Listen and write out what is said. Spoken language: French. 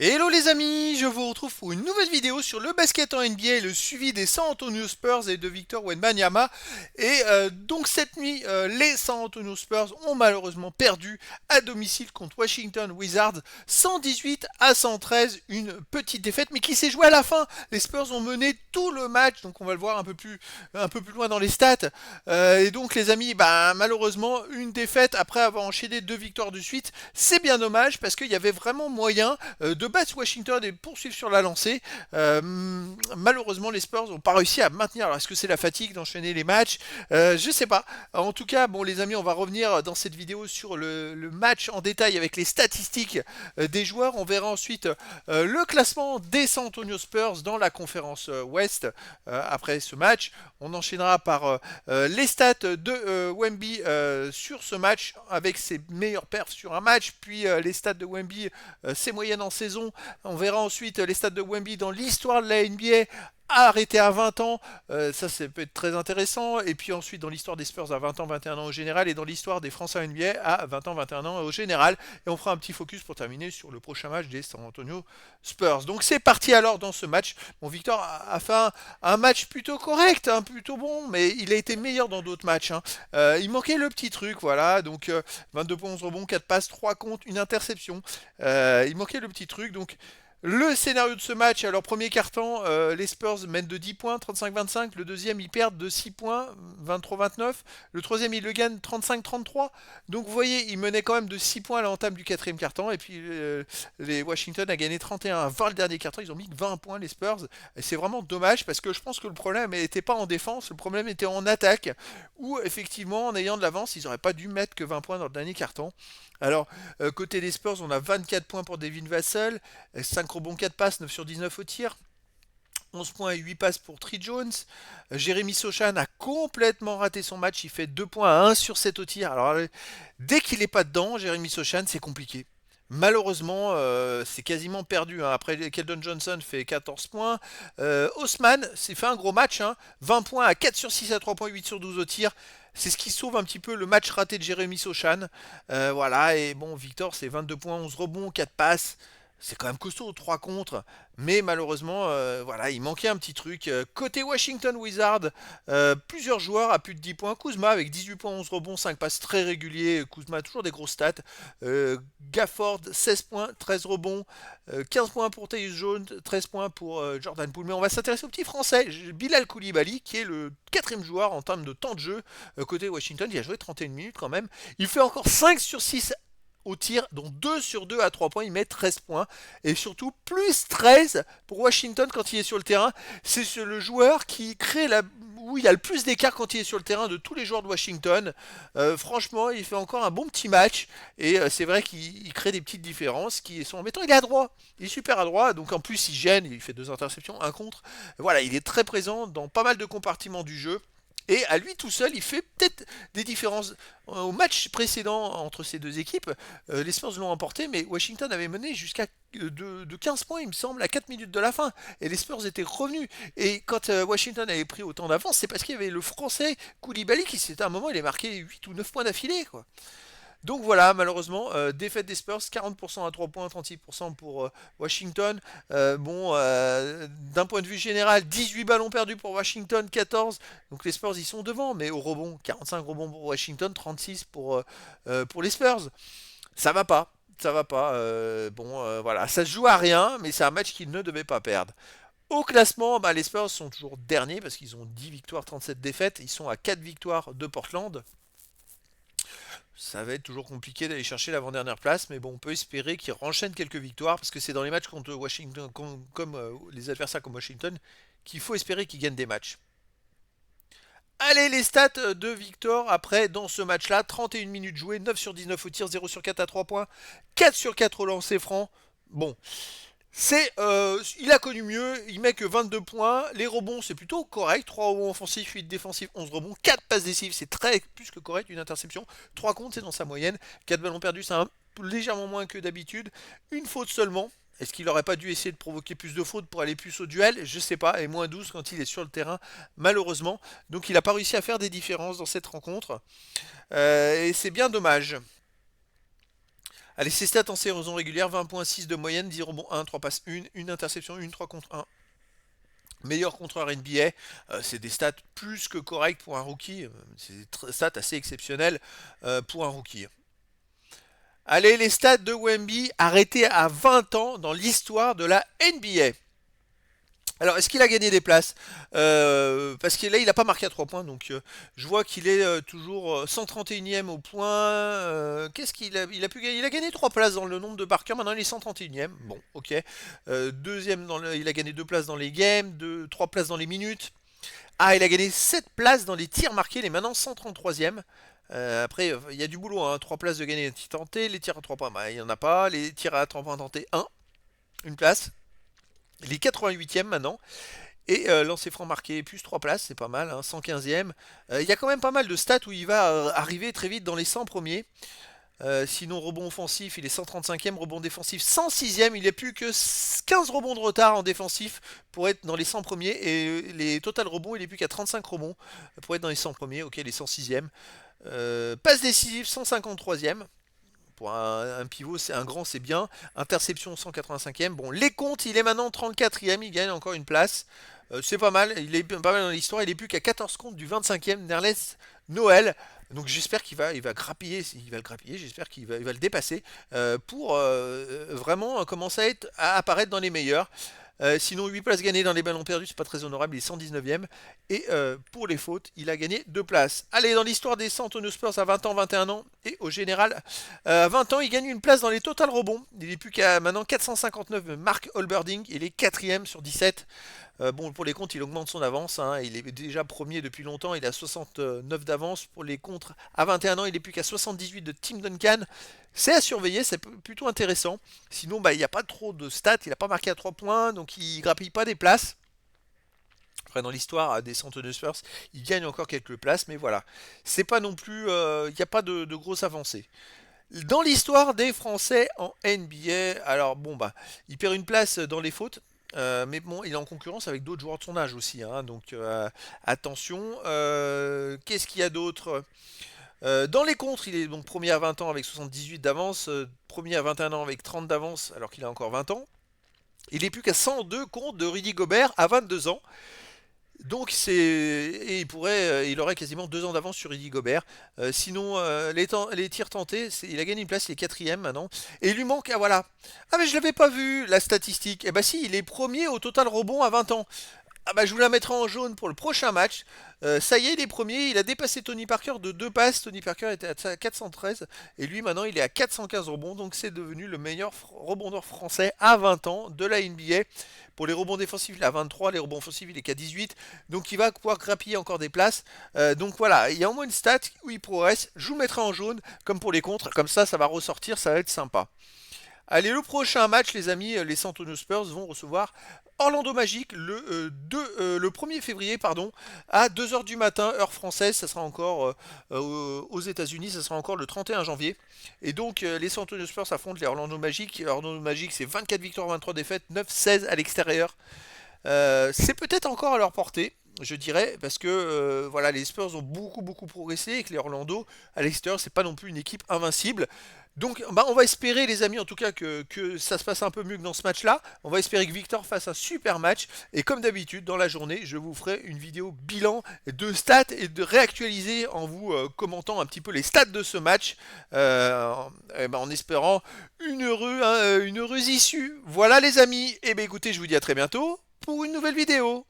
Hello les amis, je vous retrouve pour une nouvelle vidéo sur le basket en NBA et le suivi des San Antonio Spurs et de Victor Wembanyama. Et donc cette nuit, les San Antonio Spurs ont malheureusement perdu à domicile contre Washington Wizards 118-113, une petite défaite mais qui s'est jouée à la fin. Les Spurs ont mené tout le match, donc on va le voir un peu plus loin dans les stats. Et donc les amis, bah, malheureusement une défaite après avoir enchaîné deux victoires de suite, c'est bien dommage parce qu'il y avait vraiment moyen de battre Washington et poursuivre sur la lancée. Malheureusement, les Spurs n'ont pas réussi à maintenir. Alors, est-ce que c'est la fatigue d'enchaîner les matchs? Je sais pas. En tout cas, bon, les amis, on va revenir dans cette vidéo sur le match en détail avec les statistiques des joueurs. On verra ensuite le classement des San Antonio Spurs dans la conférence Ouest après ce match. On enchaînera par les stats de Wemby sur ce match avec ses meilleurs perfs sur un match, puis les stats de Wemby, ses moyennes en saison. On verra ensuite les stats de Wemby dans l'histoire de la NBA arrêté à 20 ans, ça peut être très intéressant, et puis ensuite dans l'histoire des Spurs à 20 ans, 21 ans au général, et dans l'histoire des Français NBA à 20 ans, 21 ans au général, et on fera un petit focus pour terminer sur le prochain match des San Antonio Spurs. Donc c'est parti alors dans ce match. Bon, Victor a fait un match plutôt correct, hein, plutôt bon, mais il a été meilleur dans d'autres matchs, hein. Il manquait le petit truc, voilà, donc 22 points, 11 rebonds, 4 passes, 3 comptes, une interception. Il manquait le petit truc, donc le scénario de ce match, alors premier quart-temps, les Spurs mènent de 10 points, 35-25. Le deuxième, ils perdent de 6 points, 23-29. Le troisième, ils le gagnent 35-33. Donc vous voyez, ils menaient quand même de 6 points à l'entame du quatrième quart-temps. Et puis les Washington a gagné 31-20 le dernier quart-temps. Ils ont mis que 20 points, les Spurs. Et c'est vraiment dommage parce que je pense que le problème n'était pas en défense, le problème était en attaque. Où effectivement, en ayant de l'avance, ils n'auraient pas dû mettre que 20 points dans le dernier quart-temps. Alors, côté des Spurs, on a 24 points pour Devin Vassell, 5 rebonds, 4 passes, 9 sur 19 au tir. 11 points et 8 passes pour Trey Jones. Jérémy Sochan a complètement raté son match. Il fait 2 points à 1 sur 7 au tir. Alors, dès qu'il n'est pas dedans, Jérémy Sochan, c'est compliqué. Malheureusement, c'est quasiment perdu, hein. Après, Keldon Johnson fait 14 points. Haussmann s'est fait un gros match, hein. 20 points à 4 sur 6 à 3 points, 8 sur 12 au tir. C'est ce qui sauve un petit peu le match raté de Jérémy Sochan. Voilà, et bon, Victor, c'est 22 points, 11 rebonds, 4 passes. C'est quand même costaud, 3 contre. Mais malheureusement, voilà, il manquait un petit truc. Côté Washington Wizards, plusieurs joueurs à plus de 10 points. Kuzma avec 18 points, 11 rebonds, 5 passes très réguliers. Kuzma a toujours des grosses stats. Gafford, 16 points, 13 rebonds. 15 points pour Tyus Jones, 13 points pour Jordan Poole. Mais on va s'intéresser au petit français, Bilal Koulibaly, qui est le quatrième joueur en termes de temps de jeu côté Washington. Il a joué 31 minutes quand même. Il fait encore 5 sur 6 au tir, dont 2 sur 2 à 3 points, il met 13 points. Et surtout, plus 13 pour Washington quand il est sur le terrain. C'est le joueur qui crée où il y a le plus d'écart quand il est sur le terrain de tous les joueurs de Washington. Franchement, il fait encore un bon petit match. Et c'est vrai qu'il crée des petites différences qui sont embêtantes. Il est adroit. Il est super adroit. Donc en plus, il gêne. Il fait 2 interceptions, un contre. Voilà, il est très présent dans pas mal de compartiments du jeu. Et à lui tout seul, il fait peut-être des différences. Au match précédent entre ces deux équipes, les Spurs l'ont emporté, mais Washington avait mené jusqu'à de 15 points, il me semble, à 4 minutes de la fin. Et les Spurs étaient revenus. Et quand Washington avait pris autant d'avance, c'est parce qu'il y avait le français Koulibaly qui, c'était un moment, il a marqué 8 ou 9 points d'affilée, quoi. Donc voilà, malheureusement, défaite des Spurs, 40% à 3 points, 36% pour Washington. D'un point de vue général, 18 ballons perdus pour Washington, 14. Donc les Spurs, ils sont devant, mais au rebond, 45 rebonds pour Washington, 36 pour les Spurs. Ça va pas. Ça va pas. Voilà, ça se joue à rien, mais c'est un match qu'ils ne devaient pas perdre. Au classement, bah, les Spurs sont toujours derniers parce qu'ils ont 10 victoires, 37 défaites. Ils sont à 4 victoires de Portland. Ça va être toujours compliqué d'aller chercher l'avant-dernière place, mais bon, on peut espérer qu'ils renchaînent quelques victoires parce que c'est dans les matchs contre Washington, les adversaires comme Washington, qu'il faut espérer qu'ils gagnent des matchs. Allez, les stats de Victor après dans ce match-là, 31 minutes jouées, 9 sur 19 au tir, 0 sur 4 à 3 points, 4 sur 4 au lancer franc. Bon, il a connu mieux, il met que 22 points, les rebonds c'est plutôt correct, 3 rebonds offensifs, 8 défensifs, 11 rebonds, 4 passes décisives, c'est très plus que correct, une interception, 3 comptes c'est dans sa moyenne, 4 ballons perdus c'est légèrement moins que d'habitude, une faute seulement. Est-ce qu'il n'aurait pas dû essayer de provoquer plus de fautes pour aller plus au duel? Je sais pas, et moins 12 quand il est sur le terrain, malheureusement. Donc il n'a pas réussi à faire des différences dans cette rencontre. Et c'est bien dommage. Allez, ses stats en saison régulière, 20,6 de moyenne, 10 rebonds 1, 3 passes 1, 1 interception, 1 3 contre 1. Meilleur contreur NBA, c'est des stats plus que corrects pour un rookie, c'est des stats assez exceptionnelles pour un rookie. Allez, les stats de Wemby arrêtés à 20 ans dans l'histoire de la NBA. Alors, est-ce qu'il a gagné des places? Parce que là, il n'a pas marqué à 3 points, donc je vois qu'il est toujours 131e au point. Qu'est-ce qu'il a, il a pu gagner? Il a gagné 3 places dans le nombre de par cœur, maintenant il est 131e. Bon, ok. Deuxième, il a gagné 2 places dans les games, 3 places dans les minutes. Ah, il a gagné 7 places dans les tirs marqués, il est maintenant 133e. Après, il y a du boulot, hein. 3 places de gagner les tirs tentés, les tirs à 3 points, bah, il n'y en a pas. Les tirs à 3 points tentés, 1, une place. Il est 88e maintenant. Et lancer franc marqué, plus 3 places, c'est pas mal, hein, 115e. Il y a quand même pas mal de stats où il va arriver très vite dans les 100 premiers. Sinon, rebond offensif, il est 135e, rebond défensif 106e, il n'est plus que 15 rebonds de retard en défensif pour être dans les 100 premiers. Et les total rebonds, il n'est plus qu'à 35 rebonds pour être dans les 100 premiers, ok, les 106e. Passe décisive, 153e. Pour un pivot, c'est un grand, c'est bien. Interception 185e. Bon, les comptes, il est maintenant 34e, il gagne encore une place. C'est pas mal, il est pas mal dans l'histoire. Il est plus qu'à 14 comptes du 25e, Nerlens Noël. Donc j'espère qu'il va, il va grappiller, il va le grappiller, j'espère qu'il va, il va le dépasser pour vraiment commencer à apparaître dans les meilleurs. Sinon, 8 places gagnées dans les ballons perdus, c'est pas très honorable, il est 119e. Et pour les fautes, il a gagné 2 places. Allez, dans l'histoire des San Antonio Spurs à 20 ans, 21 ans, et au général, à 20 ans, il gagne une place dans les total rebonds. Il est plus qu'à maintenant 459, Mark Olberding, il est 4e sur 17. Bon, pour les comptes, il augmente son avance, hein. Il est déjà premier depuis longtemps. Il a 69 d'avance. Pour les contres, à 21 ans, il est plus qu'à 78 de Tim Duncan. C'est à surveiller, c'est plutôt intéressant. Sinon, bah, il n'y a pas trop de stats. Il n'a pas marqué à 3 points, donc il ne grappille pas des places. Après, dans l'histoire des San Antonio Spurs, il gagne encore quelques places, mais voilà. C'est pas non plus. Il n'y a pas de grosses avancées. Dans l'histoire des Français en NBA, alors bon, bah, il perd une place dans les fautes. Mais bon, il est en concurrence avec d'autres joueurs de son âge aussi, hein, donc attention. Qu'est-ce qu'il y a d'autre? Dans les contres, il est donc premier à 20 ans avec 78 d'avance, premier à 21 ans avec 30 d'avance alors qu'il a encore 20 ans. Il n'est plus qu'à 102 contre de Rudy Gobert à 22 ans. Donc et il aurait quasiment 2 ans d'avance sur Rudy Gobert. Sinon, les tirs tentés, il a gagné une place, il est quatrième maintenant. Et il lui manque, ah voilà. Ah mais je l'avais pas vu la statistique. Eh bah si, il est premier au total rebond à 20 ans. Ah bah je vous la mettrai en jaune pour le prochain match. Ça y est, il est premier. Il a dépassé Tony Parker de 2 passes. Tony Parker était à 413. Et lui maintenant il est à 415 rebonds. Donc c'est devenu le meilleur rebondeur français à 20 ans de la NBA. Pour les rebonds défensifs, il est à 23. Les rebonds offensifs, il est qu'à 18. Donc il va pouvoir grappiller encore des places. Donc voilà, il y a au moins une stat où il progresse. Je vous le mettrai en jaune comme pour les contres. Comme ça va ressortir. Ça va être sympa. Allez, le prochain match, les amis, les San Antonio Spurs vont recevoir Orlando Magic le 1er février pardon, à 2 h du matin, heure française. Ça sera encore aux États-Unis, ça sera encore le 31 janvier. Et donc, les San Antonio Spurs affrontent les Orlando Magic. Orlando Magic, c'est 24 victoires, 23 défaites, 9-16 à l'extérieur. C'est peut-être encore à leur portée, je dirais, parce que voilà, les Spurs ont beaucoup progressé et que les Orlando à l'extérieur, c'est pas non plus une équipe invincible. Donc, bah, on va espérer, les amis, en tout cas, que ça se passe un peu mieux que dans ce match-là. On va espérer que Victor fasse un super match. Et comme d'habitude, dans la journée, je vous ferai une vidéo bilan de stats et de réactualiser en vous commentant un petit peu les stats de ce match, en espérant une heureuse issue. Voilà, les amis. Et bien, écoutez, je vous dis à très bientôt pour une nouvelle vidéo.